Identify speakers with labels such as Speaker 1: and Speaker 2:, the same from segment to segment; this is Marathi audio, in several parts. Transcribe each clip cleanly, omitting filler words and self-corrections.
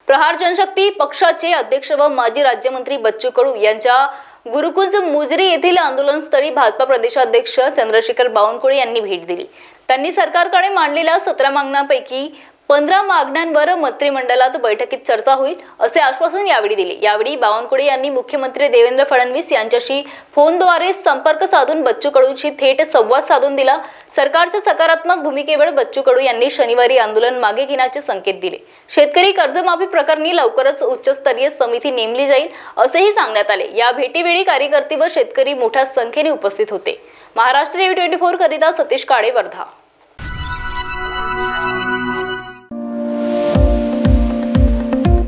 Speaker 1: प्रहार जनशक्ती पक्षाचे अध्यक्ष व माजी राज्यमंत्री बच्चू कडू यांच्या गुरुकुंज मुजरी येथील आंदोलनस्थळी भाजपा प्रदेशाध्यक्ष चंद्रशेखर बावनकुळे यांनी भेट दिली। त्यांनी सरकारकडे मांडलेल्या 17 मागण्यांपैकी 15 मागण्यांवर मंत्रिमंडळात बैठकीत चर्चा होईल असे आश्वासन यावेळी दिले। यावेळी बावनकुळे यांनी मुख्यमंत्री देवेंद्र फडणवीस यांच्याशी फोनद्वारे संपर्क साधून बच्चू कडूंशी थेट संवाद साधून दिला। सरकारच्या सकारात्मक भूमिकेवर बच्चू कडू यांनी शनिवारी आंदोलन मागे घेण्याचे संकेत दिले। शेतकरी कर्जमाफी प्रकरणी लवकरच उच्चस्तरीय समिती नेमली जाईल असेही सांगण्यात आले। या भेटीवेळी कार्यकर्ते व शेतकरी मोठ्या संख्येने उपस्थित होते। महाराष्ट्र टीव्ही 24 करिता सतीश काळे, वर्धा।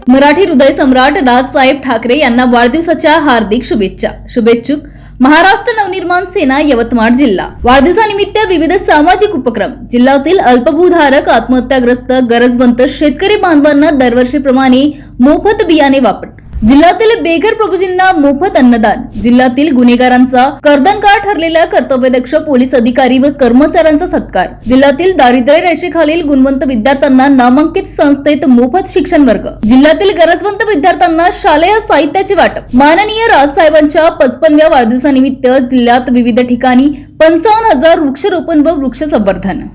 Speaker 2: मराठी हृदय सम्राट राजसाहेब ठाकरे यांना वाढदिवसाच्या हार्दिक शुभेच्छा। शुभेच्छुक महाराष्ट्र नवनिर्माण सेना यवतमाळ जिल्हा। वाढदिवसानिमित्त विविध सामाजिक उपक्रम। जिल्ह्यातील अल्पभूधारक, आत्महत्याग्रस्त, गरजवंत शेतकरी बांधवांना दरवर्षीप्रमाणे मोफत बियाणे वाटप। जिल्ह्यातील बेघर प्रभूजींना मोफत अन्नदान। जिल्ह्यातील गुन्हेगारांचा कर्दनकार ठरलेल्या कर्तव्यदक्ष पोलीस अधिकारी व कर्मचाऱ्यांचा सत्कार। जिल्ह्यातील दारिद्र्य रेषेखालील गुणवंत विद्यार्थ्यांना नामांकित संस्थेत मोफत शिक्षण वर्ग। जिल्ह्यातील गरजवंत विद्यार्थ्यांना शालेय साहित्याचे वाटप। माननीय राजसाहेबांच्या 55व्या वाढदिवसानिमित्त जिल्ह्यात विविध ठिकाणी 55,000 वृक्षारोपण व वृक्ष संवर्धन।